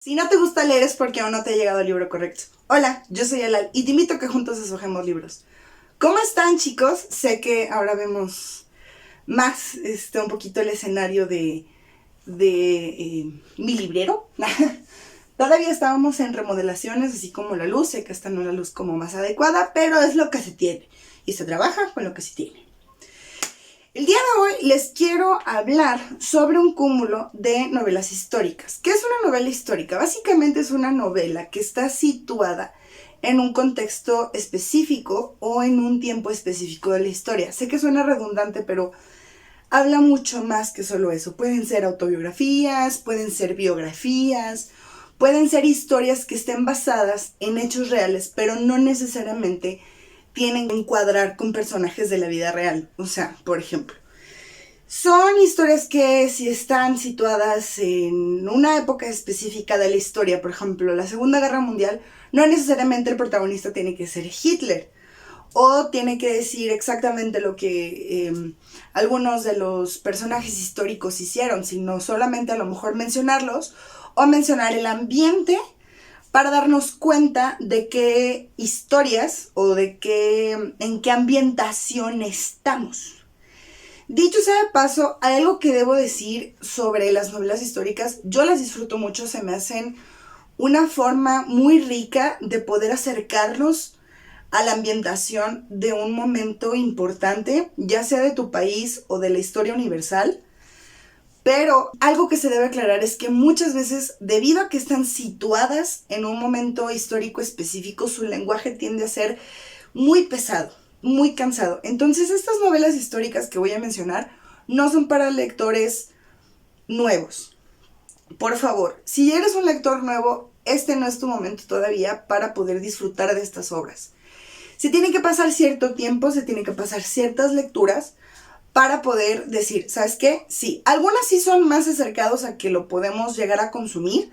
Si no te gusta leer es porque aún no te ha llegado el libro correcto. Hola, yo soy Alal y te invito a que juntos escojemos libros. ¿Cómo están, chicos? Sé que ahora vemos más un poquito el escenario de mi librero. Todavía estábamos en remodelaciones, así como la luz. Sé que esta no es la luz como más adecuada, pero es lo que se tiene. Y se trabaja con lo que se tiene. El día de hoy les quiero hablar sobre un cúmulo de novelas históricas. ¿Qué es una novela histórica? Básicamente es una novela que está situada en un contexto específico o en un tiempo específico de la historia. Sé que suena redundante, pero habla mucho más que solo eso. Pueden ser autobiografías, pueden ser biografías, pueden ser historias que estén basadas en hechos reales, pero no necesariamente tienen que encuadrar con personajes de la vida real. O sea, por ejemplo, son historias que si están situadas en una época específica de la historia, por ejemplo, la Segunda Guerra Mundial, no necesariamente el protagonista tiene que ser Hitler o tiene que decir exactamente lo que algunos de los personajes históricos hicieron, sino solamente a lo mejor mencionarlos o mencionar el ambiente para darnos cuenta de qué historias o de en qué ambientación estamos. Dicho sea de paso, hay algo que debo decir sobre las novelas históricas. Yo las disfruto mucho, se me hacen una forma muy rica de poder acercarnos a la ambientación de un momento importante, ya sea de tu país o de la historia universal. Pero algo que se debe aclarar es que muchas veces, debido a que están situadas en un momento histórico específico, su lenguaje tiende a ser muy pesado, muy cansado. Entonces, estas novelas históricas que voy a mencionar no son para lectores nuevos. Por favor, si eres un lector nuevo, este no es tu momento todavía para poder disfrutar de estas obras. Se tiene que pasar cierto tiempo, se tiene que pasar ciertas lecturas para poder decir, ¿sabes qué? Sí, algunas sí son más acercados a que lo podemos llegar a consumir,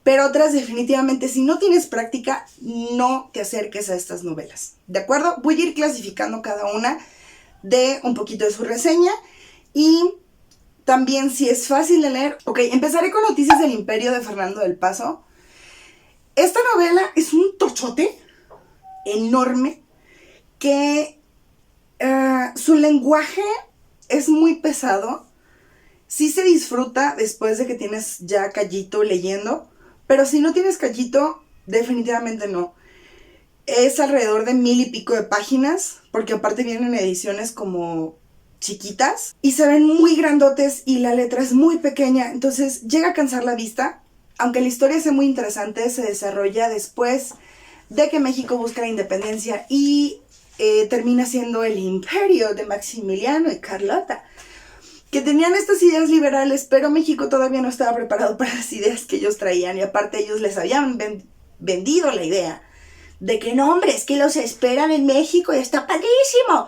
pero otras definitivamente, si no tienes práctica, no te acerques a estas novelas. ¿De acuerdo? Voy a ir clasificando cada una de un poquito de su reseña y también si es fácil de leer. Ok, empezaré con Noticias del Imperio de Fernando del Paso. Esta novela es un tochote enorme que su lenguaje es muy pesado. Sí se disfruta después de que tienes ya callito leyendo, pero si no tienes callito, definitivamente no. Es alrededor de 1000 y pico de páginas, porque aparte vienen ediciones como chiquitas y se ven muy grandotes y la letra es muy pequeña, entonces llega a cansar la vista. Aunque la historia sea muy interesante, se desarrolla después de que México busca la independencia y termina siendo el imperio de Maximiliano y Carlota, que tenían estas ideas liberales, pero México todavía no estaba preparado para las ideas que ellos traían, y aparte ellos les habían vendido la idea de que no, hombre, es que los esperan en México y está padrísimo,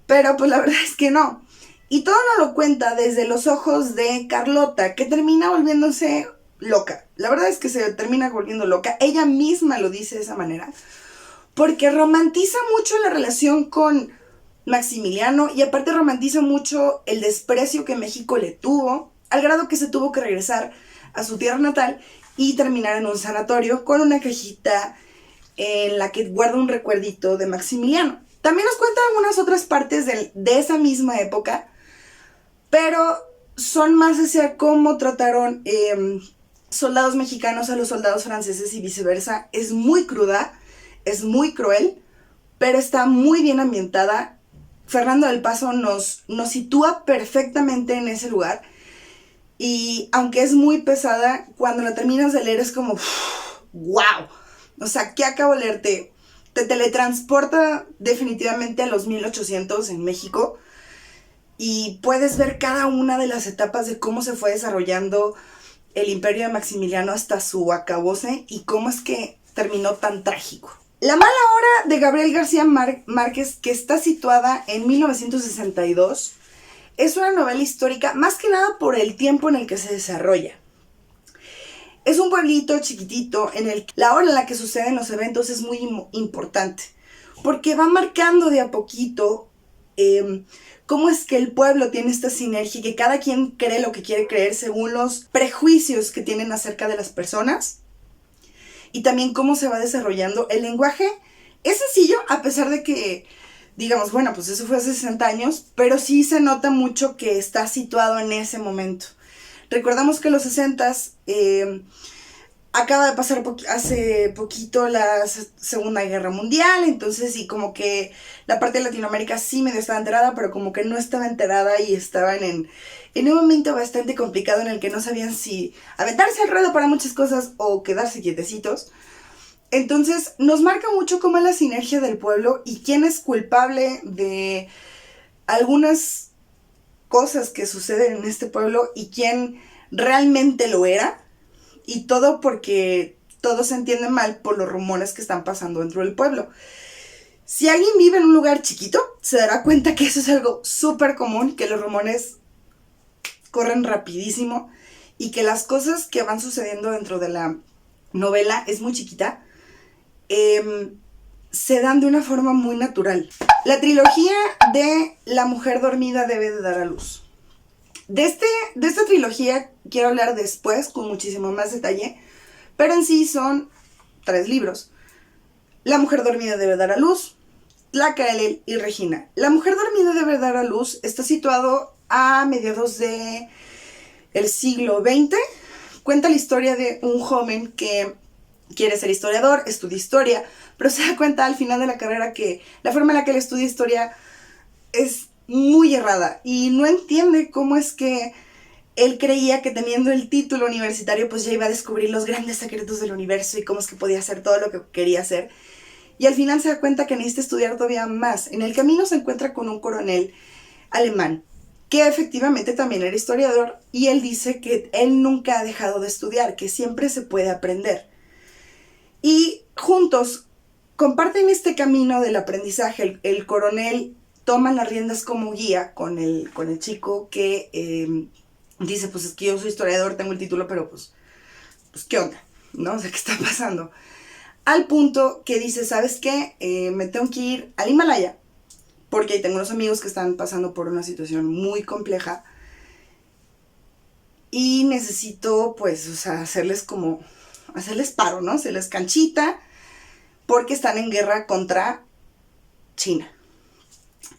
pero pues la verdad es que no. Y todo nos lo cuenta desde los ojos de Carlota, que termina volviéndose loca. La verdad es que se termina volviendo loca, ella misma lo dice de esa manera, porque romantiza mucho la relación con Maximiliano y aparte romantiza mucho el desprecio que México le tuvo, al grado que se tuvo que regresar a su tierra natal y terminar en un sanatorio con una cajita en la que guarda un recuerdito de Maximiliano. También nos cuenta algunas otras partes de esa misma época, pero son más hacia cómo trataron soldados mexicanos a los soldados franceses y viceversa. Es muy cruda, es muy cruel, pero está muy bien ambientada. Fernando del Paso nos sitúa perfectamente en ese lugar, y aunque es muy pesada, cuando la terminas de leer es como ¡wow! O sea, ¿qué acabo de leer? Te teletransporta definitivamente a los 1800 en México y puedes ver cada una de las etapas de cómo se fue desarrollando el imperio de Maximiliano hasta su acabose y cómo es que terminó tan trágico. La mala hora de Gabriel García Márquez, que está situada en 1962, es una novela histórica más que nada por el tiempo en el que se desarrolla. Es un pueblito chiquitito en el que la hora en la que suceden los eventos es muy importante, porque va marcando de a poquito cómo es que el pueblo tiene esta sinergia y que cada quien cree lo que quiere creer según los prejuicios que tienen acerca de las personas. Y también cómo se va desarrollando el lenguaje. Es sencillo, a pesar de que, digamos, bueno, pues eso fue hace 60 años, pero sí se nota mucho que está situado en ese momento. Recordamos que los 60s acaba de pasar hace poquito la Segunda Guerra Mundial, entonces sí, como que la parte de Latinoamérica sí medio estaba enterada, pero como que no estaba enterada y estaban en un momento bastante complicado en el que no sabían si aventarse al ruedo para muchas cosas o quedarse quietecitos. Entonces nos marca mucho cómo es la sinergia del pueblo y quién es culpable de algunas cosas que suceden en este pueblo y quién realmente lo era. Y todo porque todo se entiende mal por los rumores que están pasando dentro del pueblo. Si alguien vive en un lugar chiquito, se dará cuenta que eso es algo súper común, que los rumores corren rapidísimo y que las cosas que van sucediendo dentro de la novela es muy chiquita, se dan de una forma muy natural. La trilogía de La mujer dormida debe de dar a luz. De esta trilogía quiero hablar después con muchísimo más detalle, pero en sí son 3 libros. La mujer dormida debe dar a luz, Tlacaelel y Regina. La mujer dormida debe dar a luz está situado a mediados del siglo XX. Cuenta la historia de un joven que quiere ser historiador, estudia historia, pero se da cuenta al final de la carrera que la forma en la que él estudia historia es muy errada y no entiende cómo es que él creía que teniendo el título universitario pues ya iba a descubrir los grandes secretos del universo y cómo es que podía hacer todo lo que quería hacer. Y al final se da cuenta que necesita estudiar todavía más. En el camino se encuentra con un coronel alemán que efectivamente también era historiador y él dice que él nunca ha dejado de estudiar, que siempre se puede aprender. Y juntos comparten este camino del aprendizaje. El coronel toma las riendas como guía con el chico que dice, pues es que yo soy historiador, tengo el título, pero pues ¿qué onda? ¿No? O sea, ¿qué está pasando? Al punto que dice, ¿sabes qué? Me tengo que ir al Himalaya, porque ahí tengo unos amigos que están pasando por una situación muy compleja y necesito, pues, o sea, hacerles paro, ¿no? Hacerles canchita, porque están en guerra contra China.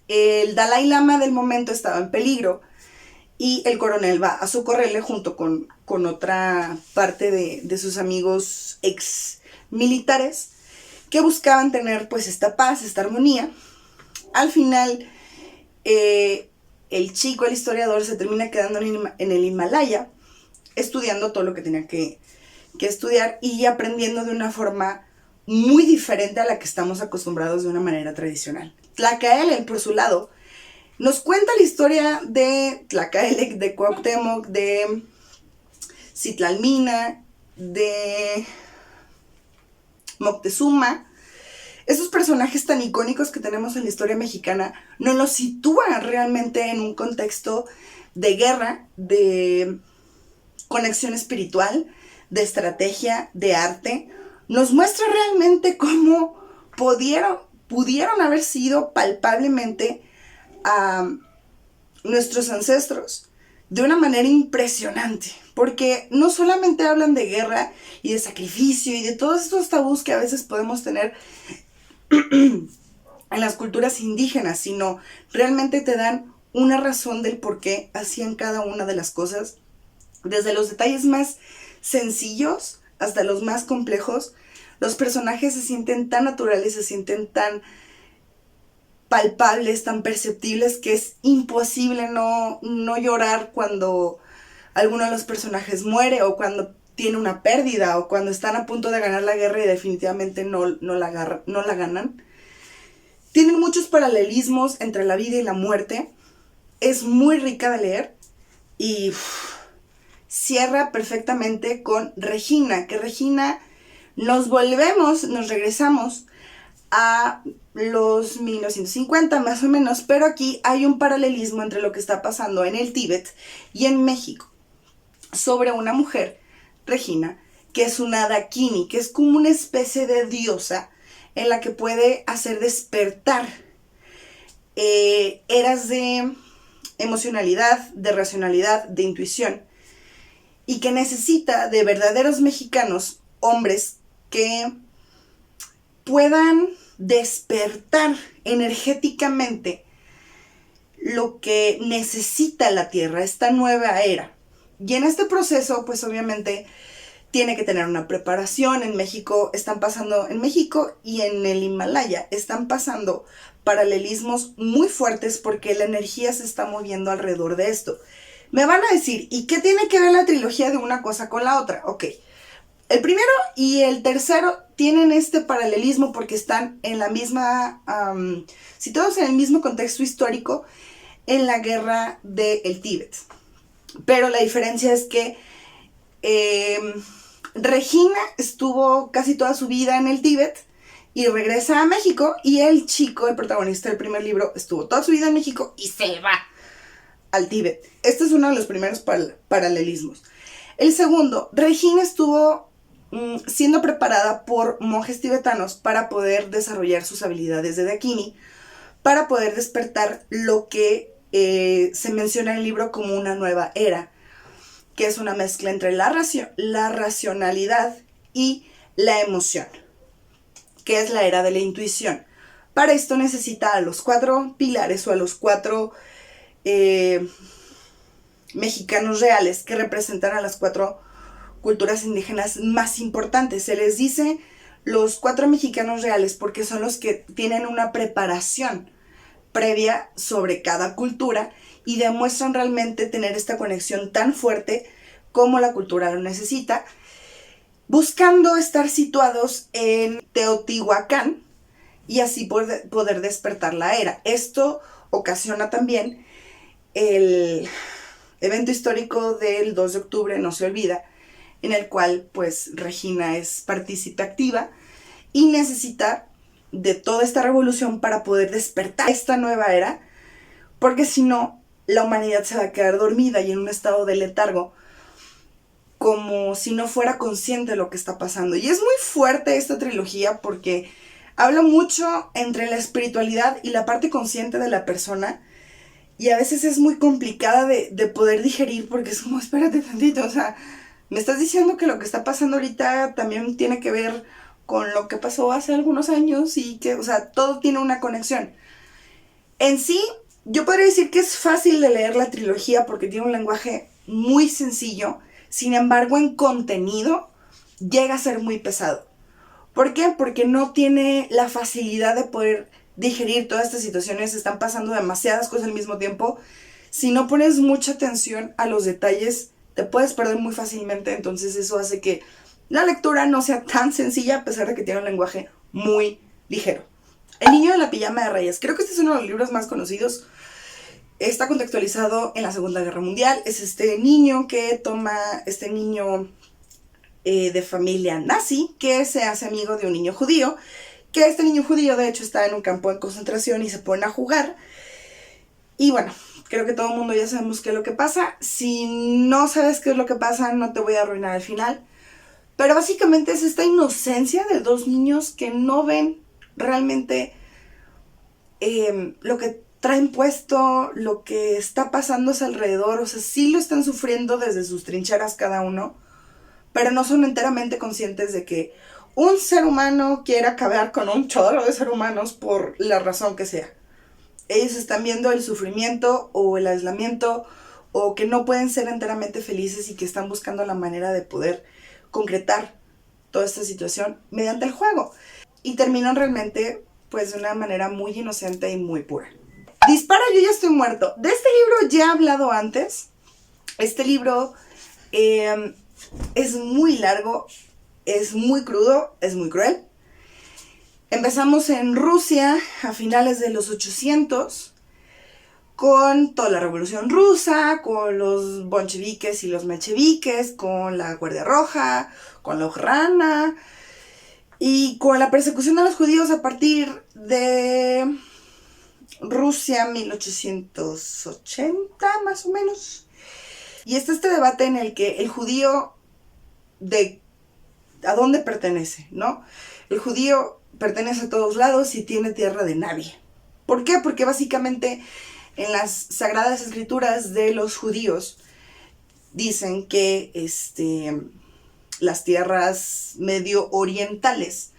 El Dalai Lama del momento estaba en peligro y el coronel va a socorrerle junto con otra parte de sus amigos ex militares que buscaban tener pues esta paz, esta armonía. Al final el chico, el historiador, se termina quedando en el Himalaya estudiando todo lo que tenía que estudiar y aprendiendo de una forma muy diferente a la que estamos acostumbrados de una manera tradicional. Tlacaelel, por su lado, nos cuenta la historia de Tlacaelel, de Cuauhtémoc, de Citlalmina, de Moctezuma. Esos personajes tan icónicos que tenemos en la historia mexicana nos los sitúa realmente en un contexto de guerra, de conexión espiritual, de estrategia, de arte. Nos muestra realmente cómo pudieron haber sido palpablemente a nuestros ancestros de una manera impresionante, porque no solamente hablan de guerra y de sacrificio y de todos estos tabús que a veces podemos tener en las culturas indígenas, sino realmente te dan una razón del por qué hacían cada una de las cosas, desde los detalles más sencillos hasta los más complejos. Los personajes se sienten tan naturales, se sienten tan palpables, tan perceptibles, que es imposible no llorar cuando alguno de los personajes muere o cuando tiene una pérdida o cuando están a punto de ganar la guerra y definitivamente no la ganan. Tienen muchos paralelismos entre la vida y la muerte. Es muy rica de leer y cierra perfectamente con Regina, que Regina nos regresamos a los 1950 más o menos, pero aquí hay un paralelismo entre lo que está pasando en el Tíbet y en México, sobre una mujer, Regina, que es una Dakini, que es como una especie de diosa en la que puede hacer despertar eras de emocionalidad, de racionalidad, de intuición, y que necesita de verdaderos mexicanos, hombres que puedan despertar energéticamente lo que necesita la Tierra, esta nueva era. Y en este proceso, pues obviamente tiene que tener una preparación. En México y en el Himalaya están pasando paralelismos muy fuertes porque la energía se está moviendo alrededor de esto. Me van a decir, ¿y qué tiene que ver la trilogía de una cosa con la otra? Ok, el primero y el tercero tienen este paralelismo porque están en la misma, situados en el mismo contexto histórico, en la guerra del Tíbet. Pero la diferencia es que Regina estuvo casi toda su vida en el Tíbet y regresa a México, y el chico, el protagonista del primer libro, estuvo toda su vida en México y se va al Tíbet. Este es uno de los primeros paralelismos. El segundo, Regina estuvo siendo preparada por monjes tibetanos para poder desarrollar sus habilidades de Dakini, para poder despertar lo que se menciona en el libro como una nueva era, que es una mezcla entre la racionalidad y la emoción, que es la era de la intuición. Para esto necesita a los 4 pilares o a los 4 mexicanos reales que representan a las 4 culturas indígenas más importantes. Se les dice los 4 mexicanos reales porque son los que tienen una preparación previa sobre cada cultura y demuestran realmente tener esta conexión tan fuerte como la cultura lo necesita, buscando estar situados en Teotihuacán y así poder despertar la era. Esto ocasiona también el evento histórico del 2 de octubre, no se olvida, en el cual pues Regina es partícipe activa y necesita de toda esta revolución para poder despertar esta nueva era, porque si no, la humanidad se va a quedar dormida y en un estado de letargo, como si no fuera consciente de lo que está pasando. Y es muy fuerte esta trilogía porque habla mucho entre la espiritualidad y la parte consciente de la persona, y a veces es muy complicada de poder digerir porque es como, espérate tantito, o sea, me estás diciendo que lo que está pasando ahorita también tiene que ver con lo que pasó hace algunos años y que, o sea, todo tiene una conexión. En sí, yo podría decir que es fácil de leer la trilogía porque tiene un lenguaje muy sencillo, sin embargo, en contenido llega a ser muy pesado. ¿Por qué? Porque no tiene la facilidad de poder digerir todas estas situaciones, están pasando demasiadas cosas al mismo tiempo. Si no pones mucha atención a los detalles, te puedes perder muy fácilmente, entonces eso hace que la lectura no sea tan sencilla a pesar de que tiene un lenguaje muy ligero. El niño de la pijama de rayas, creo que este es uno de los libros más conocidos. Está contextualizado en la Segunda Guerra Mundial. Es este niño de familia nazi que se hace amigo de un niño judío, que este niño judío de hecho está en un campo de concentración y se ponen a jugar. Y bueno, creo que todo el mundo ya sabemos qué es lo que pasa. Si no sabes qué es lo que pasa, no te voy a arruinar el final. Pero básicamente es esta inocencia de 2 niños que no ven realmente lo que traen puesto, lo que está pasando a su alrededor. O sea, sí lo están sufriendo desde sus trincheras cada uno, pero no son enteramente conscientes de que un ser humano quiere acabar con un chorro de seres humanos por la razón que sea. Ellos están viendo el sufrimiento o el aislamiento, o que no pueden ser enteramente felices y que están buscando la manera de poder concretar toda esta situación mediante el juego. Y terminan realmente pues de una manera muy inocente y muy pura. Dispara, yo ya estoy muerto. De este libro ya he hablado antes. Este libro es muy largo, es muy crudo, es muy cruel. Empezamos en Rusia a finales de los 800 con toda la Revolución Rusa, con los bolcheviques y los mencheviques, con la Guardia Roja, con la Ojrana y con la persecución de los judíos a partir de Rusia 1880 más o menos. Y está este debate en el que el judío a dónde pertenece, ¿no? El judío pertenece a todos lados y tiene tierra de nadie. ¿Por qué? Porque básicamente en las sagradas escrituras de los judíos dicen que las tierras medio orientales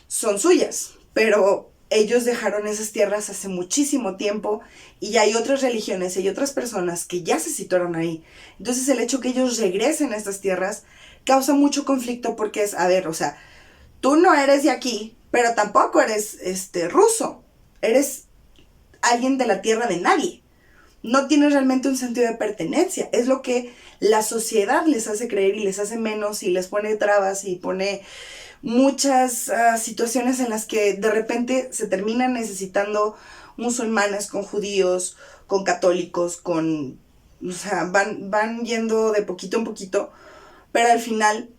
son suyas, pero ellos dejaron esas tierras hace muchísimo tiempo y hay otras religiones, hay otras personas que ya se situaron ahí. Entonces el hecho que ellos regresen a estas tierras causa mucho conflicto porque es, a ver, o sea, tú no eres de aquí, pero tampoco eres ruso, eres alguien de la tierra de nadie. No tienes realmente un sentido de pertenencia. Es lo que la sociedad les hace creer y les hace menos y les pone trabas y pone muchas situaciones en las que de repente se terminan necesitando musulmanes con judíos, con católicos, o sea, van yendo de poquito en poquito, pero al final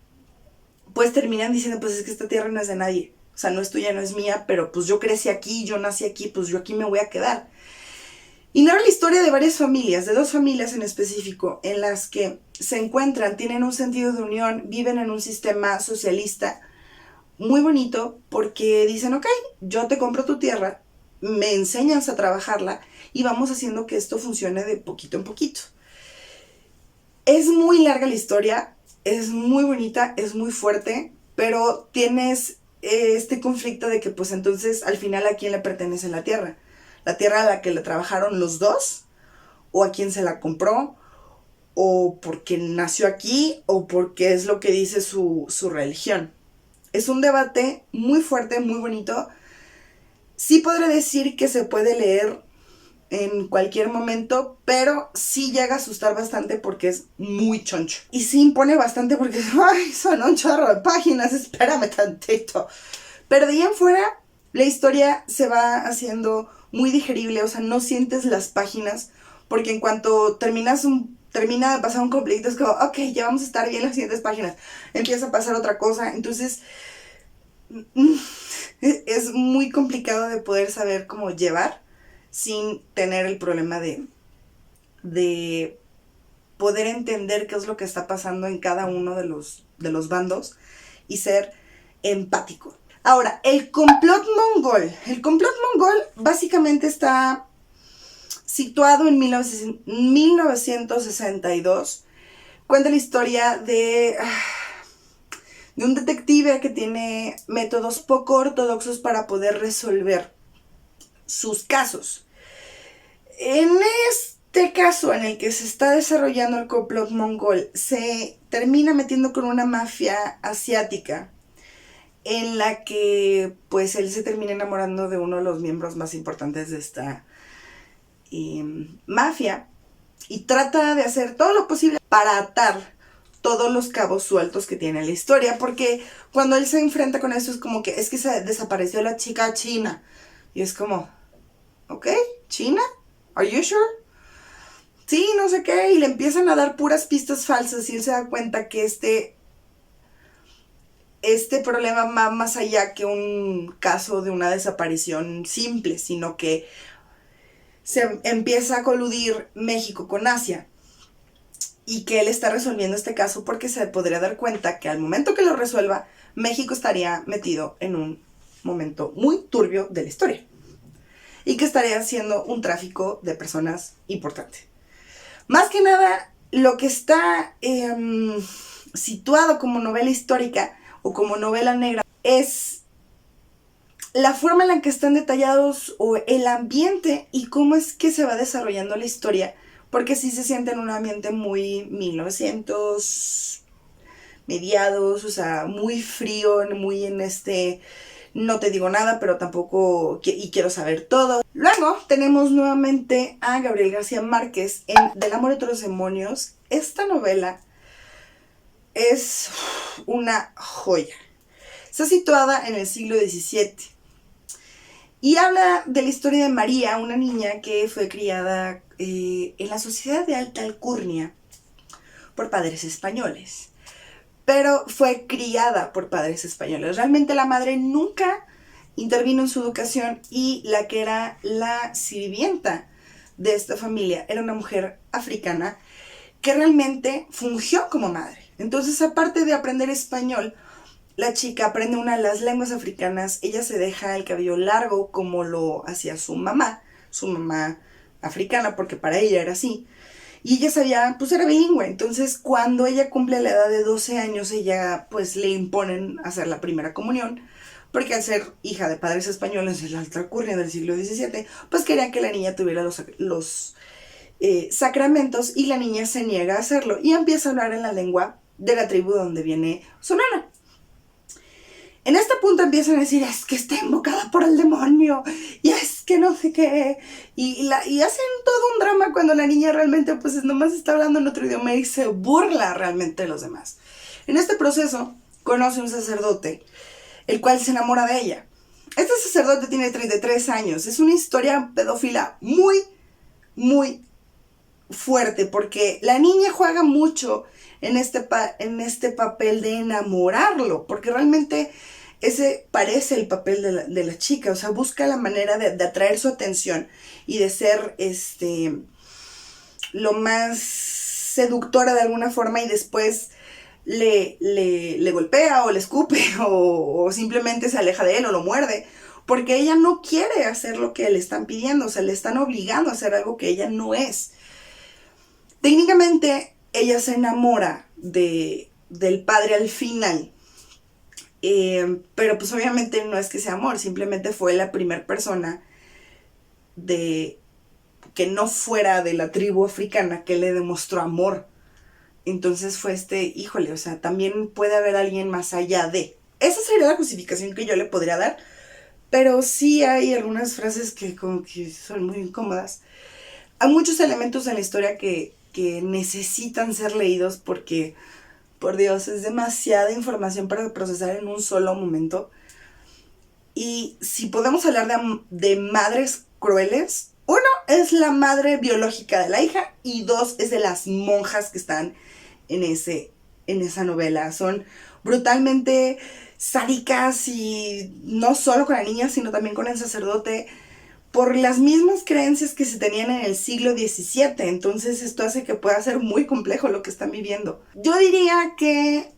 pues terminan diciendo, pues es que esta tierra no es de nadie, o sea, no es tuya, no es mía, pero pues yo crecí aquí, yo nací aquí, pues yo aquí me voy a quedar. Y narra la historia de varias familias, de 2 familias en específico, en las que se encuentran, tienen un sentido de unión, viven en un sistema socialista muy bonito porque dicen, ok, yo te compro tu tierra, me enseñas a trabajarla y vamos haciendo que esto funcione de poquito en poquito. Es muy larga la historia, es muy bonita, es muy fuerte, pero tienes este conflicto de que pues entonces al final a quién le pertenece la tierra a la que le trabajaron los dos, o a quién se la compró, o porque nació aquí, o porque es lo que dice su religión. Es un debate muy fuerte, muy bonito. Sí podré decir que se puede leer en cualquier momento, pero sí llega a asustar bastante porque es muy choncho. Y sí impone bastante porque ay, son un chorro de páginas, espérame tantito. Pero de ahí en fuera, la historia se va haciendo muy digerible, o sea, no sientes las páginas, porque en cuanto termina de pasar un conflicto, es como, ok, ya vamos a estar bien las siguientes páginas, empieza a pasar otra cosa, entonces es muy complicado de poder saber cómo llevar sin tener el problema de poder entender qué es lo que está pasando en cada uno de los bandos y ser empático. Ahora, el complot mongol. El complot mongol básicamente está situado en 1962. Cuenta la historia de un detective que tiene métodos poco ortodoxos para poder resolver sus casos. En este caso en el que se está desarrollando el complot mongol, se termina metiendo con una mafia asiática en la que pues él se termina enamorando de uno de los miembros más importantes de esta mafia y trata de hacer todo lo posible para atar todos los cabos sueltos que tiene la historia, porque cuando él se enfrenta con eso es como que es que se desapareció la chica china y es como, ok, ¿China? ¿Are you sure? Sí, no sé qué, y le empiezan a dar puras pistas falsas y él se da cuenta que este problema va más allá que un caso de una desaparición simple, sino que se empieza a coludir México con Asia y que él está resolviendo este caso porque se podría dar cuenta que al momento que lo resuelva, México estaría metido en un momento muy turbio de la historia y que estaría haciendo un tráfico de personas importante. Más que nada, lo que está situado como novela histórica o como novela negra es la forma en la que están detallados o el ambiente y cómo es que se va desarrollando la historia, porque sí se siente en un ambiente muy 1900 mediados, o sea, muy frío, muy en no te digo nada, pero tampoco y quiero saber todo. Luego tenemos nuevamente a Gabriel García Márquez en Del amor y otros demonios. Esta novela es una joya. Está situada en el siglo XVII y habla de la historia de María, una niña que fue criada en la sociedad de alta alcurnia por padres españoles, pero fue criada por padres españoles. Realmente la madre nunca intervino en su educación y la que era la sirvienta de esta familia era una mujer africana que realmente fungió como madre. Entonces, aparte de aprender español, la chica aprende una de las lenguas africanas, ella se deja el cabello largo como lo hacía su mamá africana, porque para ella era así. Y ella sabía, pues era bilingüe, entonces cuando ella cumple la edad de 12 años, ella pues le imponen hacer la primera comunión, porque al ser hija de padres españoles en la alta alcurnia del siglo XVII, pues querían que la niña tuviera los sacramentos, y la niña se niega a hacerlo y empieza a hablar en la lengua de la tribu donde viene su nana. En este punto empiezan a decir, es que está invocada por el demonio, y es que no sé qué, y hacen todo un drama cuando la niña realmente pues nomás está hablando en otro idioma y se burla realmente de los demás. En este proceso conoce un sacerdote, el cual se enamora de ella. Este sacerdote tiene 33 años, es una historia pedófila muy, muy fuerte, porque la niña juega mucho en este papel de enamorarlo, porque realmente ese parece el papel de la chica, o sea, busca la manera de atraer su atención y de ser lo más seductora de alguna forma, y después le golpea o le escupe o simplemente se aleja de él o lo muerde, porque ella no quiere hacer lo que le están pidiendo, o sea, le están obligando a hacer algo que ella no es. Técnicamente ella se enamora del padre al final, pero pues obviamente no es que sea amor, simplemente fue la primera persona que no fuera de la tribu africana que le demostró amor. Entonces fue híjole, o sea, también puede haber alguien más allá de. Esa sería la justificación que yo le podría dar, pero sí hay algunas frases que como que son muy incómodas. Hay muchos elementos en la historia que necesitan ser leídos porque, por Dios, es demasiada información para procesar en un solo momento. Y si podemos hablar de madres crueles, uno es la madre biológica de la hija y dos es de las monjas que están en esa novela. Son brutalmente sádicas, y no solo con la niña, sino también con el sacerdote, por las mismas creencias que se tenían en el siglo XVII. Entonces esto hace que pueda ser muy complejo lo que están viviendo. Yo diría que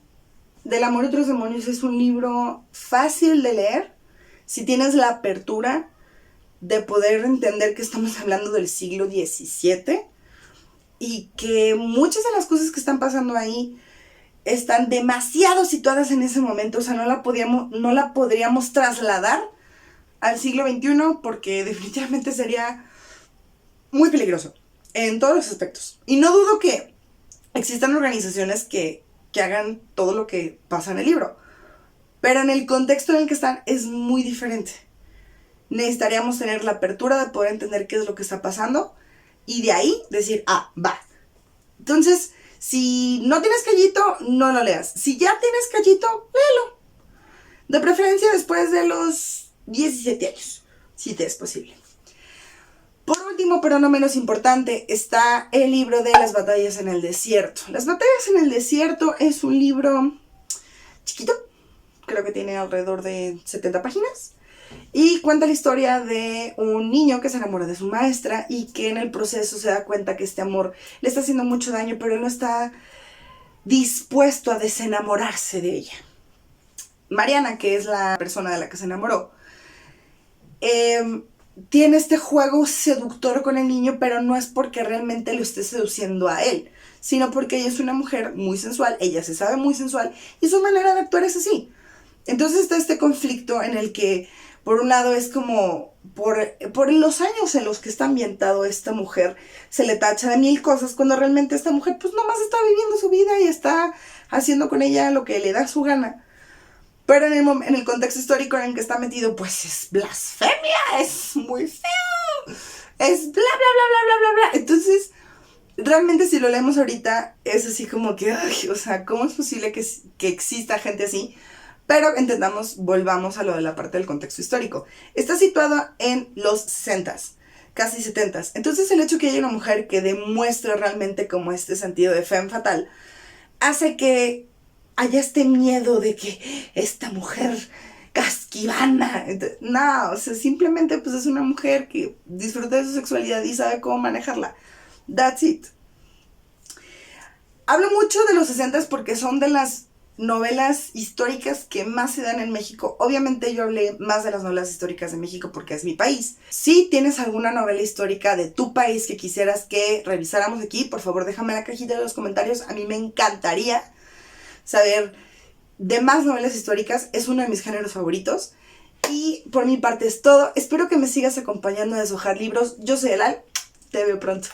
Del amor y otros demonios es un libro fácil de leer si tienes la apertura de poder entender que estamos hablando del siglo XVII y que muchas de las cosas que están pasando ahí están demasiado situadas en ese momento. O sea, no la podríamos trasladar al siglo XXI porque definitivamente sería muy peligroso en todos los aspectos. Y no dudo que existan organizaciones que hagan todo lo que pasa en el libro, pero en el contexto en el que están es muy diferente. Necesitaríamos tener la apertura de poder entender qué es lo que está pasando y de ahí decir, va. Entonces, si no tienes callito, no lo leas. Si ya tienes callito, léelo. De preferencia después de los 17 años, si te es posible. Por último, pero no menos importante, está el libro de Las batallas en el desierto. Las batallas en el desierto es un libro chiquito, creo que tiene alrededor de 70 páginas, y cuenta la historia de un niño que se enamora de su maestra y que en el proceso se da cuenta que este amor le está haciendo mucho daño, pero él no está dispuesto a desenamorarse de ella. Mariana, que es la persona de la que se enamoró, tiene este juego seductor con el niño, pero no es porque realmente lo esté seduciendo a él, sino porque ella es una mujer muy sensual, ella se sabe muy sensual y su manera de actuar es así. Entonces está este conflicto en el que, por un lado, es como por los años en los que está ambientado esta mujer, se le tacha de mil cosas, cuando realmente esta mujer pues nomás está viviendo su vida y está haciendo con ella lo que le da su gana. Pero en el contexto histórico en el que está metido, pues es blasfemia, es muy feo, es bla, bla, bla, bla, bla, bla, bla. Entonces, realmente si lo leemos ahorita, es así como que, o sea, ¿cómo es posible que exista gente así? Pero volvamos a lo de la parte del contexto histórico. Está situado en los 60s, casi 70s. Entonces el hecho que haya una mujer que demuestre realmente como este sentido de femme fatale, hace que haya este miedo de que esta mujer casquivana, no, o sea, simplemente pues es una mujer que disfruta de su sexualidad y sabe cómo manejarla. That's it. Hablo mucho de los 60s porque son de las novelas históricas que más se dan en México. Obviamente yo hablé más de las novelas históricas de México porque es mi país. Si tienes alguna novela histórica de tu país que quisieras que revisáramos aquí, por favor déjame en la cajita de los comentarios. A mí me encantaría saber de más novelas históricas. Es uno de mis géneros favoritos. Y por mi parte es todo. Espero que me sigas acompañando a deshojar libros. Yo soy Elal. Te veo pronto.